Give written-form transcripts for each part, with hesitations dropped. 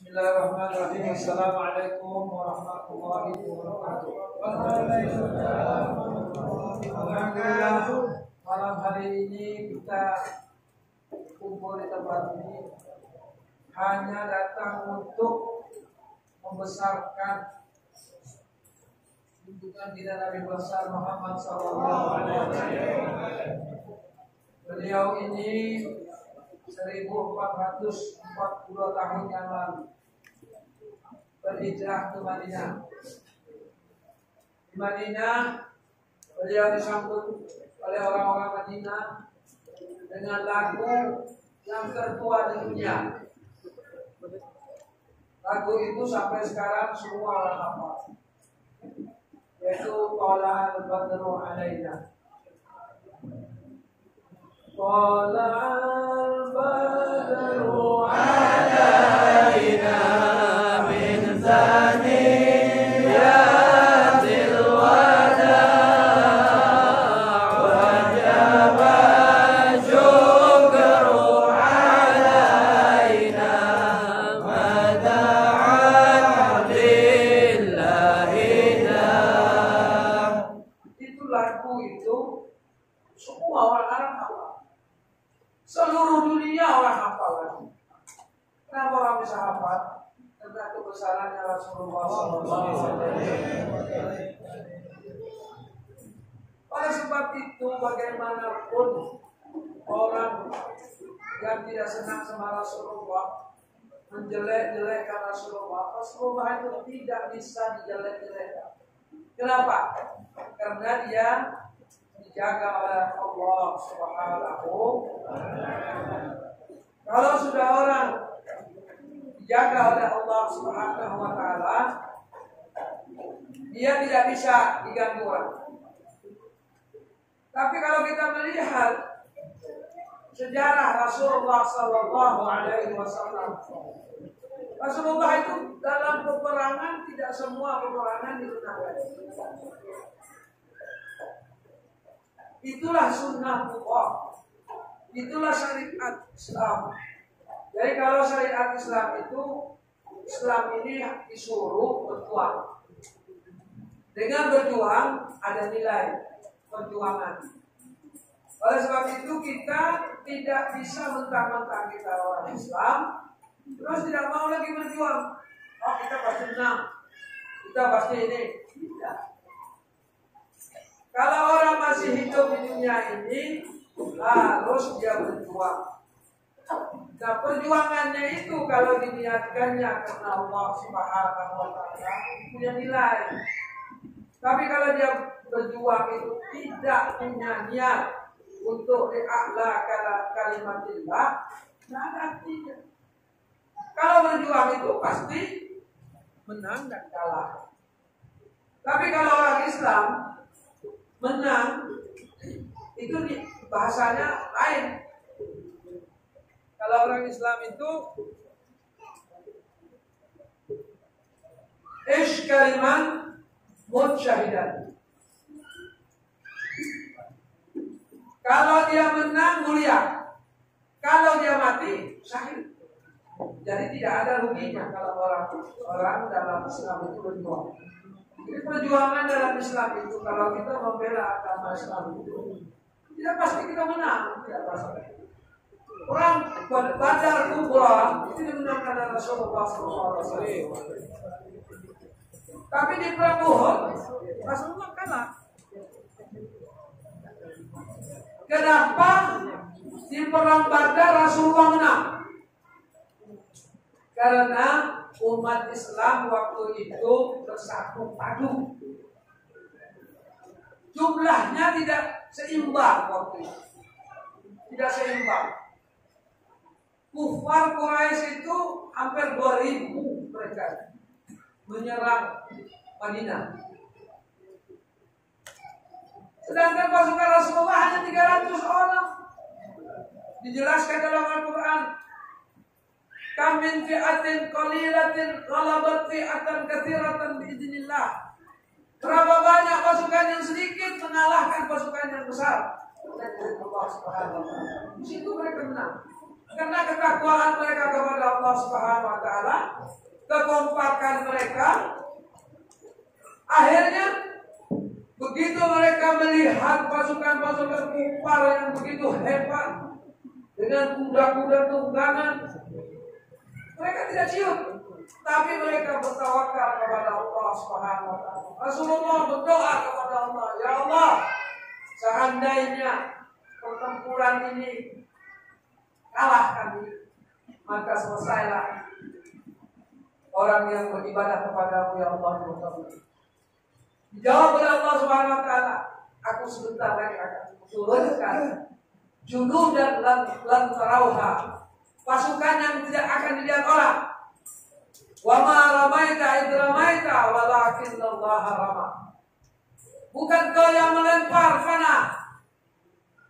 Bismillahirrahmanirrahim. Assalamualaikum warahmatullahi wabarakatuh. Alhamdulillah, malam hari ini kita kumpul di tempat ini hanya datang untuk membesarkan junjungan kita Nabi besar Muhammad SAW. Beliau ini 1442 tahun yang lalu berhijrah ke Madinah. Di Madinah beliau disambut oleh orang-orang Madinah dengan lagu yang tertua di dunia. Lagu itu sampai sekarang semua orang hafal, yaitu Thala al-Badru alaina. Thala al-Badru alaina min thaniyatil wada' wajaba syukru alaina mada'an lillahina. Itu lagu itu semua orang Arab hafal. Seluruh dunia orang hafal. Kenapa orang bisa hafal? Karena kebesarannya Rasulullah SAW. Oleh sebab itu, bagaimanapun orang yang tidak senang sama Rasulullah, menjelek-jelekkan Rasulullah, Rasulullah itu tidak bisa dijelek-jelekkan. Kenapa? Karena dia dijaga oleh Allah Subhanahu. Kalau sudah orang dijaga oleh Allah Subhanahu wa taala, dia tidak bisa diganggu orang. Tapi kalau kita melihat sejarah Rasulullah sallallahu alaihi wasallam, Rasulullah itu dalam peperangan tidak semua peperangan digunakan. Itulah sunnah Allah. Itulah syariat Islam. Jadi kalau syariat Islam itu, Islam ini disuruh berjuang. Dengan berjuang ada nilai perjuangan. Oleh sebab itu kita tidak bisa mentang-mentang kita orang Islam terus tidak mau lagi berjuang. Oh, kita pasti menang, kita pasti ini. Tidak. Kalau orang masih hidup di dunia ini, harus dia berjuang. Nah, perjuangannya itu kalau diniatkannya karena Allah Subhanahu wa taala punya nilai. Tapi kalau dia berjuang itu tidak punya niat untuk li'a'la kalimatillah, tidak ada artinya. Kalau berjuang itu pasti menang dan kalah. Tapi kalau orang Islam menang itu bahasanya lain. Kalau orang Islam itu ish kaliman mut syahidan. Kalau dia menang mulia, kalau dia mati syahid. Jadi tidak ada ruginya kalau orang dalam Islam itu berjuang. Jadi perjuangan dalam Islam itu kalau kita membela agama Islam itu tidak pasti kita menang, tidak pasti. Orang Badar Kubra itu dimenangkan oleh Rasulullah SAW. Tapi di perang Uhud Rasulullah kalah. Kenapa di perang Badar Rasulullah menang? Karena umat Islam waktu itu bersatu padu. Jumlahnya tidak seimbang waktu itu. Tidak seimbang. Kufar Quraisy itu hampir 2000 mereka menyerang Madinah. Sedangkan pasukan Rasulullah hanya 300 orang. Dijelaskan dalam Al-Quran, kam min fi'atin qalilatin ghalabat fi'atan katsiratan biidznillah. Berapa banyak pasukan yang sedikit mengalahkan pasukan yang besar. Allah Subhanahu wa taala. Di situ mereka menang. Karena ketakwaan mereka kepada Allah Subhanahu wa taala, kekompakan mereka. Akhirnya begitu mereka melihat pasukan-pasukan kufar yang begitu hebat dengan kuda-kuda tunggangan, mereka tidak ciut, tapi mereka bertawakal kepada Allah Subhanahu wa taala. Rasulullah berdoa kepada Allah, "Ya Allah, seandainya pertempuran ini kalah kami, maka selesailah orang yang beribadah kepadamu ya Allah." Dijawab oleh Allah Subhanahu wa taala, "Aku sebentar lagi akan turunkan junub dan lan tarauha, pasukan yang tidak akan dilihat orang. Wa ma ramaita id ramaita walakinallaha rama." Bukan kau yang melempar panah,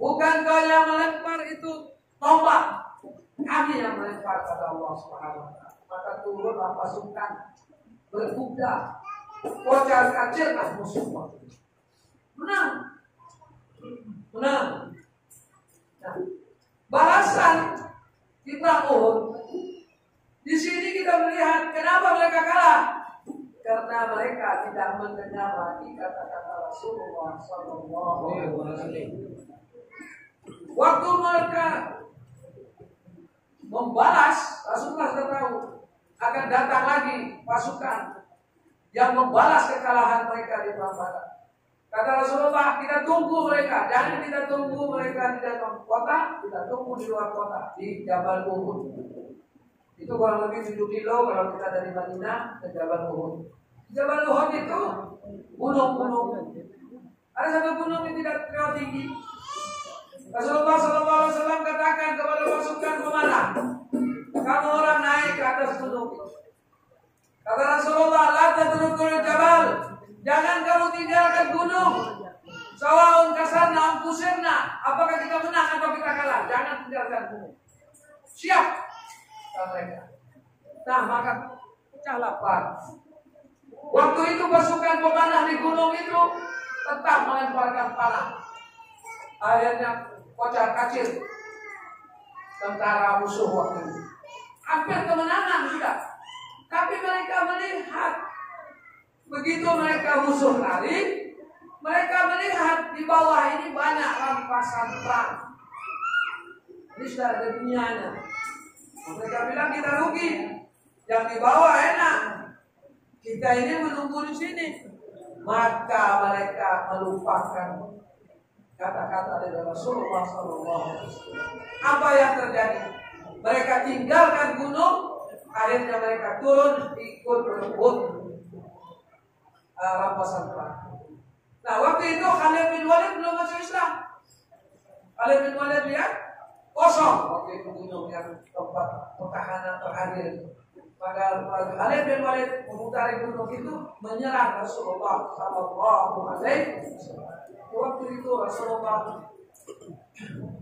bukan kau yang melempar itu tombak, kami yang melempar pada Allah Subhanahu wa taala. Maka turunlah pasukan berkuda, kocar kacirlah musuh. Menang. Nah, balasan di perang Uhud. Di sini kita melihat kenapa mereka kalah. Karena mereka tidak mendengar lagi kata-kata Rasulullah SAW. Waktu mereka membalas, Rasulullah sudah tahu akan datang lagi pasukan yang membalas kekalahan mereka di perang Badar. Kata Rasulullah, kita tunggu mereka. Jangan kita tunggu mereka di dalam kota, kita tunggu di luar kota, di Jabal Uhud. Itu kurang lebih 7 kilo kalau kita dari Madinah ke Jabal Uhud. Jabal Uhud itu gunung-gunung. Ada satu gunung yang tidak terlalu tinggi. Rasulullah SAW katakan kepada pasukan pemanah, "Kamu orang naik ke atas gunung." Kata Rasulullah, "La tadrukul jabal." Jangan kamu tinggalkan gunung. Sawaun kasarna angkusirna. Apakah kita menang atau kita kalah? Jangan tinggalkan gunung. Siap. Kata mereka. Nah, maka pecahlah perang. Waktu itu pasukan pemanah di gunung itu tetap melemparkan panah. Akhirnya kocar kacir tentara musuh waktu itu. Hampir kemenangan sudah. Tapi mereka melihat, begitu mereka musuh lari, mereka melihat di bawah ini banyak rampasan perang. Ini sudah ada dunianya. Mereka bilang kita rugi, yang di bawah enak, kita ini menunggu di sini. Maka mereka melupakan kata-kata dari Rasulullah SAW. Apa yang terjadi? Mereka tinggalkan gunung, akhirnya mereka turun ikut berebut rampasan perang. Nah, waktu itu Khalid bin Walid belum masuk Islam. Khalid bin Walid lihat kosong waktu itu gunung yang tempat pertahanan terakhir. Maka Khalid bin Walid memutari gunung itu menyerang Rasulullah SAW. Waktu itu Rasulullah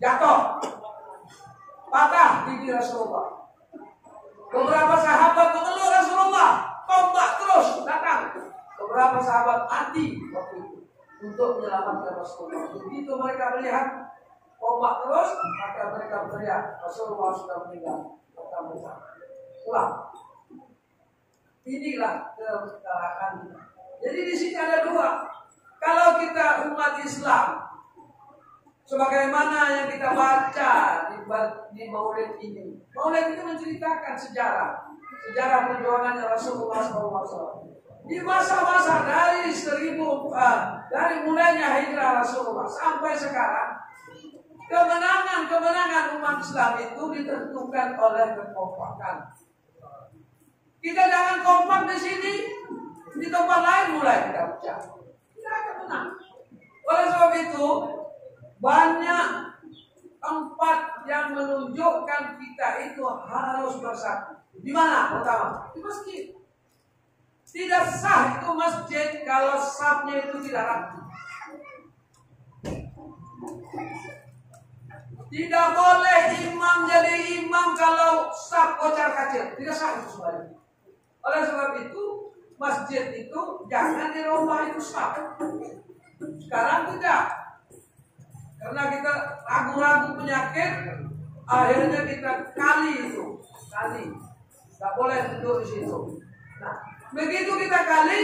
jatuh, patah gigi Rasulullah. Beberapa sahabat mengeluh Rasulullah, tombak terus datang. Beberapa sahabat mati waktu itu untuk menyelamatkan Rasulullah. Begitu mereka melihat tombak terus, maka mereka berteriak, Rasulullah sudah meninggal. Maka mereka pulang. Inilah kekalahan. Jadi di sini ada dua. Kalau kita umat Islam, sebagaimana yang kita baca di Maulid ini. Maulid itu menceritakan sejarah perjuangan Rasulullah SAW. Di masa-masa dari mulainya hijrah Rasulullah sampai sekarang, kemenangan umat Islam itu ditentukan oleh kekompakan. Kita jangan kompak di sini, di tempat lain mulai kita pecah. Kita akan menang. Oleh sebab itu, banyak tempat yang menunjukkan kita itu harus bersatu. Di mana? Pertama, di masjid. Tidak sah itu masjid kalau safnya itu tidak rapi. Tidak boleh imam jadi imam kalau saf kocar-kacir. Tidak sah itu sebenarnya. Oleh sebab itu, masjid itu jangan dirubah itu saf. Sekarang tidak. Karena kita ragu-ragu penyakit, akhirnya kita kali Nggak boleh duduk di situ. Nah, begitu kita kali,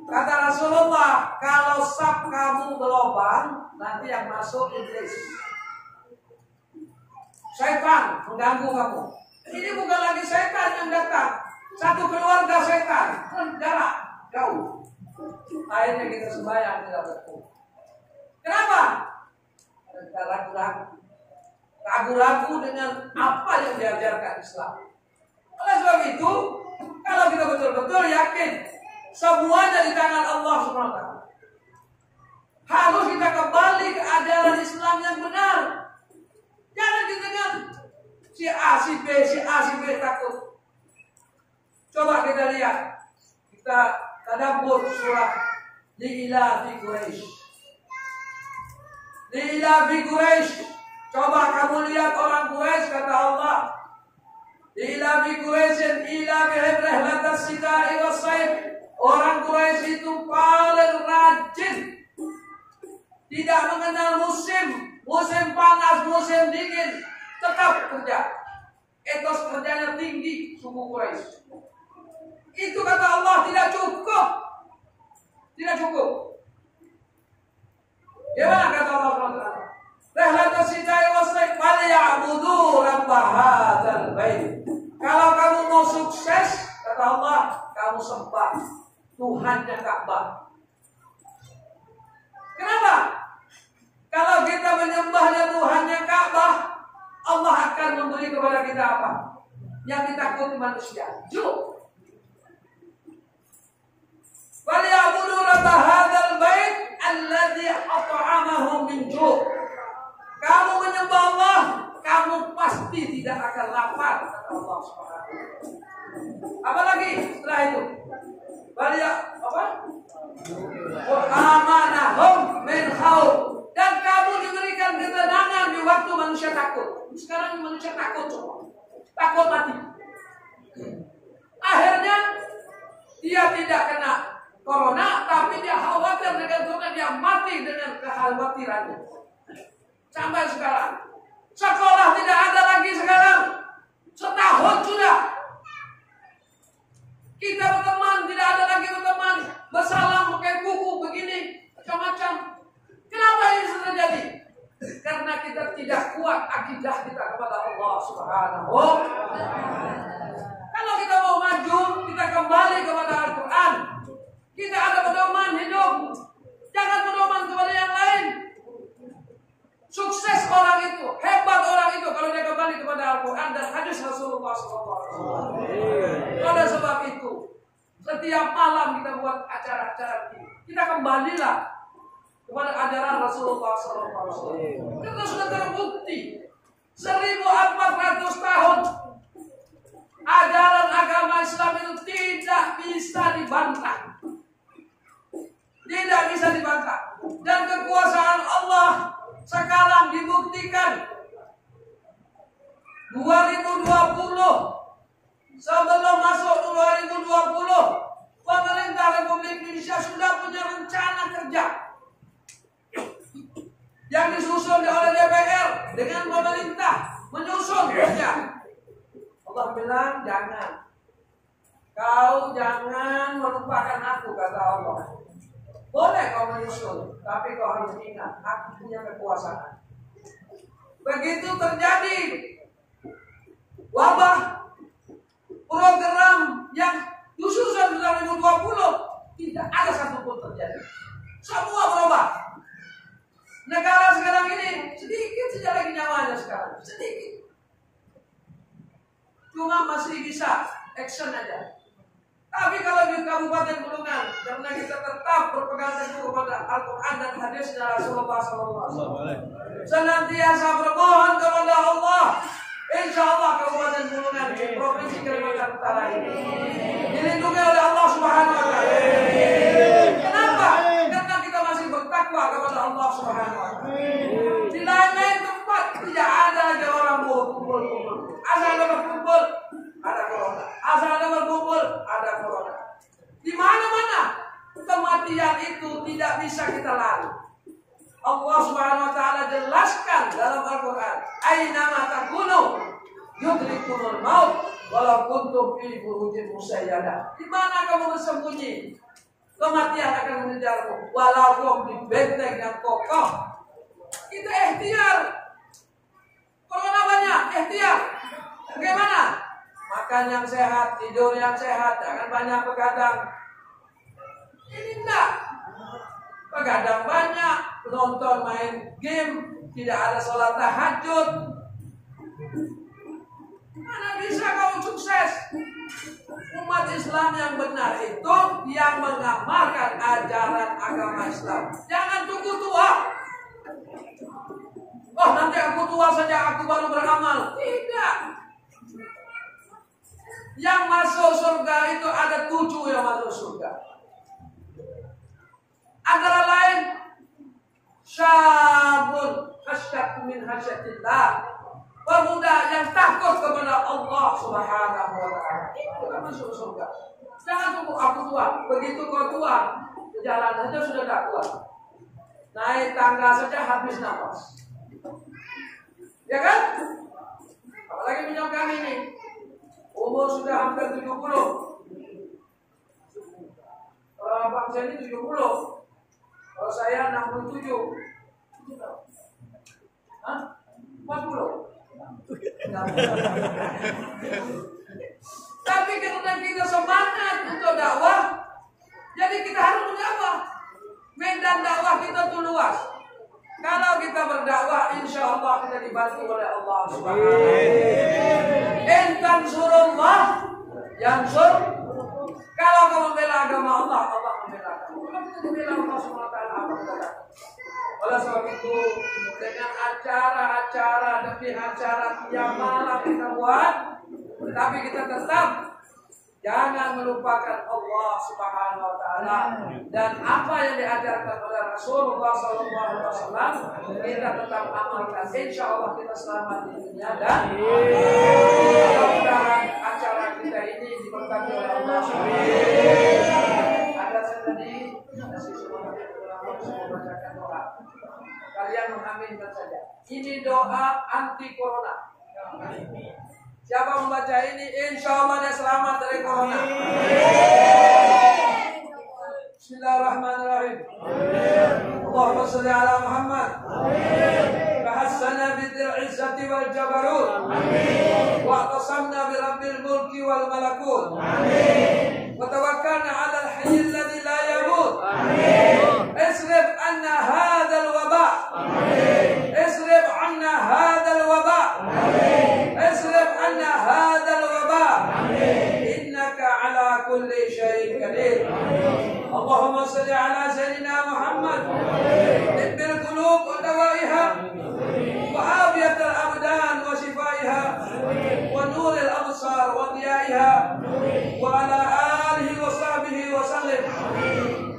kata Rasulullah, kalau saf kamu berlobang, nanti yang masuk iblis. Setan mengganggu kamu. Ini bukan lagi setan yang datang. Satu keluarga setan, jarak jauh. Akhirnya kita sembahyang tidak betul. Kenapa? Kita ragu-ragu dengan apa yang diajarkan Islam. Oleh sebab itu, kalau kita betul-betul yakin semuanya di tangan Allah SWT, harus kita kembali ke ajaran Islam yang benar. Jangan didengar si A, si B takut. Coba kita lihat, kita tadabbur surah Li'ilafi Quraisy. Li'ilafi Quraisy. Coba kamu lihat orang Quraisy, kata Allah, Li'ilafi Quraisyin ilafihim rihlatas sita'i was-sayf. Orang Quraisy itu paling rajin, tidak mengenal musim panas, musim dingin, tetap kerja. Etos kerjanya tinggi suku Quraisy. Itu kata Allah tidak cukup. Tidak cukup. Gimana kata Allah SWT? Rihlatas sita'i was-sayf falyabudu rabb hadzal bait. Kalau kamu mau sukses, kata Allah, kamu sembah Tuhannya Ka'bah. Kenapa? Kalau kita menyembahnya Tuhannya Ka'bah, Allah akan memberi kepada kita apa? Yang ditakuti manusia. Jauh. Walyabudu rabb hadzal bait alladzi at'amahum min ju'. Kamu menyembah Allah, kamu pasti tidak akan lapar, kata Allah Subhanahu. Apalagi setelah itu? Amanahum min khauf. Dan kamu diberikan ketenangan di waktu manusia takut. Sekarang manusia takut semua. Takut mati. Akhirnya dia tidak kena corona, tapi dia khawatir dengan corona, dia mati dengan kekhawatirannya. Sampai sekarang sekolah tidak ada lagi sekarang. Setahun sudah. Kita berteman, tidak ada lagi berteman. Bersalam pakai buku begini, macam-macam. Kenapa ini terjadi? Karena kita tidak kuat akidah kita kepada Allah Subhanahu wa Ta'ala. Kalau kita mau maju, kita kembali kepada Al-Quran. Kita ada pedoman hidup. Jangan pedoman kepada yang lain. Sukses orang itu, hebat orang itu kalau dia kembali kepada Al-Quran dan hadis Rasulullah SAW. Pada sebab itu, setiap malam kita buat acara-acara ini, kita kembalilah kepada ajaran Rasulullah SAW. Kita sudah terbukti 1400 tahun ajaran agama Islam itu tidak bisa dibantah. Tidak bisa dibantah. Dan kekuasaan Allah sekarang dibuktikan 2020. Sebelum masuk 2020, pemerintah Republik Indonesia sudah punya rencana kerja yang disusun oleh DPR dengan pemerintah menyusun kerja. Allah bilang jangan, kau jangan melupakan aku, kata Allah. Boleh kau menyusun, tapi kau harus ingat aku punya kekuasaan. Begitu terjadi wabah, program yang disusun 2020 tidak ada satupun terjadi. Semua berubah. Negara sekarang ini sedikit saja lagi nyawanya sekarang, sedikit. Cuma masih bisa action aja. Tapi kalau di Kabupaten Bulungan, karena kita tetap berpegang teguh kepada Al-Quran dan hadis Rasulullah SAW, senantiasa bermohon kepada Allah, insya Allah Kabupaten Bulungan di Provinsi Kalimantan Utara ini dilindungi oleh Allah Subhanahu wa Ta'ala. Kenapa? Karena kita masih bertakwa kepada Allah Subhanahu wa Ta'ala. Di lain-lain tempat tidak ada aja orang berkumpul. Asal ada berkumpul, ada corona. Asal ada berkumpul, ada corona. Di mana-mana kematian itu tidak bisa kita lari. Allah Subhanahu wa Ta'ala jelaskan dalam Al-Quran, "Aina ma takunu yudrikumul maut walau kuntum fi burujin musayyadah. Di mana kamu bersembunyi? Kematian akan mengejarmu walau di benteng yang kokoh. Kita ikhtiar. Corona banyak, ikhtiar. Bagaimana? Makan yang sehat, tidur yang sehat, jangan banyak begadang. Ini enggak. Begadang banyak, penonton main game, tidak ada sholat tahajud. Mana bisa kau sukses? Umat Islam yang benar itu yang mengamalkan ajaran agama Islam. Jangan tunggu tua. Oh, nanti aku tua saja aku baru beramal. Tidak. Yang masuk surga itu ada 7 yang masuk surga. Antara lain syabun khasyatu min khasyatillah. Pemuda yang takut kepada Allah Subhanahu wa ta'ala. Itu kan masuk surga. Jangan tunggu aku tua. Begitu kau tua, jalan saja sudah tak kuat. Naik tangga saja habis nafas. Ya kan? Apalagi punya kami ini. Umur sudah hampir 70. Kalau abang saya ini 70. Kalau saya 67. Hah? 40. Tapi karena kita semangat untuk dakwah, jadi kita harus berdakwah. Medan dakwah kita tuh luas. Kalau kita berdakwah, insya Allah kita dibantu oleh Allah Subhanahu wa ta'ala. Intan surullah yang sur. Kalau kamu membela agama Allah, Allah membela kamu. Kalau kita dibela Allah Subhanahu wa ta'ala, apa kita? Oleh sebab itu, dengan acara-acara demi acara tiap malam kita buat, tetapi kita tetap jangan melupakan Allah Subhanahu wa ta'ala dan apa yang diajarkan oleh Rasulullah SAW. Kita tetap amalkan. Insya Allah kita selamat di dunia dan mudah-mudahan acara kita ini diberkati oleh Allah Subhanahu wa ta'ala. Ada tadi sisi saya bacakan doa. Kalian mengaminkan saja. Ini doa anti corona. Siapa membaca ini, insya Allah dia selamat dari corona. Bismillahirrahmanirrahim. Allahumma salli ala Muhammad. Bahassana bidil izzati wal jabarut. Wa atasamna bi rabbil mulki wal malakut. Wa tawakkalna ala al-hayy alladhi la yamut. Isrif anna hadzal waba. Isrif anna hadzal waba. Isrif anna hadzal waba. Innaka ala kulli syai'in qadir. Allahumma salli ala sayyidina Muhammad. Tibbil qulub wa dawaiha wa afiyatul abdan wa shifaiha wa nuril absar wa diyaiha wa ala alihi wa sahbihi wa sallim.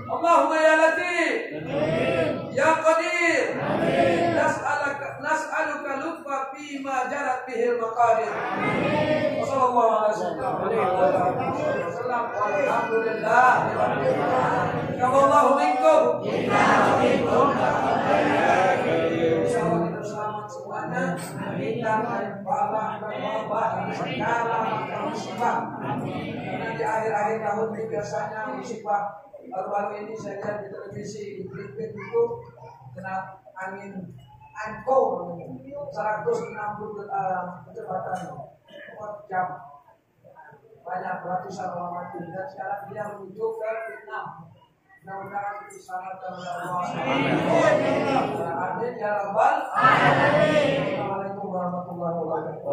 Allahumma ya latif ya qadir nas'aluka lutfa fima jarat bihil maqadir. Wa sallallahu alaihi wasallam walhamdulillah. Kamallahu minkum. Insyaallah kita selamat semuanya. Kita wabah musibah. Karena di akhir-akhir tahun biasanya musibah. Baru-baru ini saya lihat di televisi di Filipina itu kena angin angkau 160 kecepatan 4 jam, banyak ratusan orang mati dan sekarang dia menuju ke Vietnam. Mudah-mudahan itu sangat terlalu. Amin ya rabbal alamin. Assalamualaikum warahmatullahi wabarakatuh.